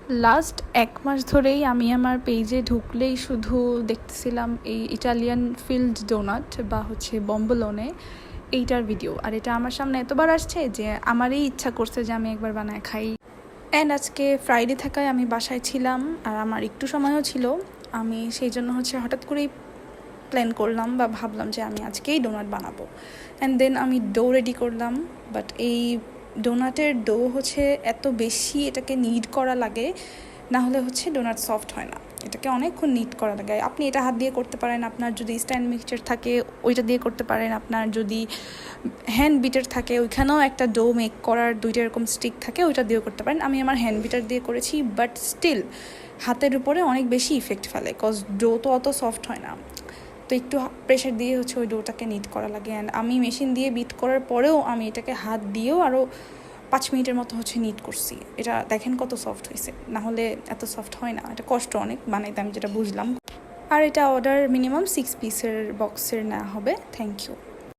Last 1 মাস ধরেই আমি আমার পেজে ঢুকলেই শুধু দেখতেছিলাম এই ইটালিয়ান ফিল্ড ডোনাট বা হচ্ছে বম্বলোনে এইটার ভিডিও। আর এটা আমার সামনে এতবার আসছে যে আমারই ইচ্ছা করছে যে আমি একবার বানায় খাই। অ্যান্ড আজকে ফ্রাইডে থাকায় আমি বাসায় ছিলাম আর আমার একটু সময়ও ছিল। আমি সেই জন্য হচ্ছে হঠাৎ করেই প্ল্যান করলাম বা ভাবলাম যে আমি আজকেই ডোনাট বানাবো। অ্যান্ড দেন আমি ডো রেডি করলাম। বাট এই ডোনাটের ডো হচ্ছে এত বেশি এটাকে নিড করা লাগে, না হলে হচ্ছে ডোনাট সফট হয় না। এটাকে অনেকক্ষণ নিড করা লাগে। আপনি এটা হাত দিয়ে করতে পারেন, আপনার যদি স্ট্যান্ড মিক্সচার থাকে ওইটা দিয়ে করতে পারেন, আপনার যদি হ্যান্ড বিটার থাকে ওইখানেও একটা ডো মেক করার 2টা এরকম স্টিক থাকে ওইটা দিয়েও করতে পারেন। আমি আমার হ্যান্ড বিটার দিয়ে করেছি, বাট স্টিল হাতের উপরে অনেক বেশি ইফেক্ট ফেলে, কজ ডো তো অত সফট হয় না। তো একটু প্রেশার দিয়ে হচ্ছে ওই ডোটাকে নিট করা লাগে। অ্যান্ড আমি মেশিন দিয়ে বিট করার পরেও আমি এটাকে হাত দিয়েও আরও 5 মিনিটের মতো হচ্ছে নিট করছি। এটা দেখেন কত সফট হয়েছে, না হলে এত সফট হয় না। এটা কষ্ট অনেক বানাইতে, আমি যেটা বুঝলাম। আর এটা অর্ডার মিনিমাম 6 পিসের বক্সের নেওয়া হবে। Thank you.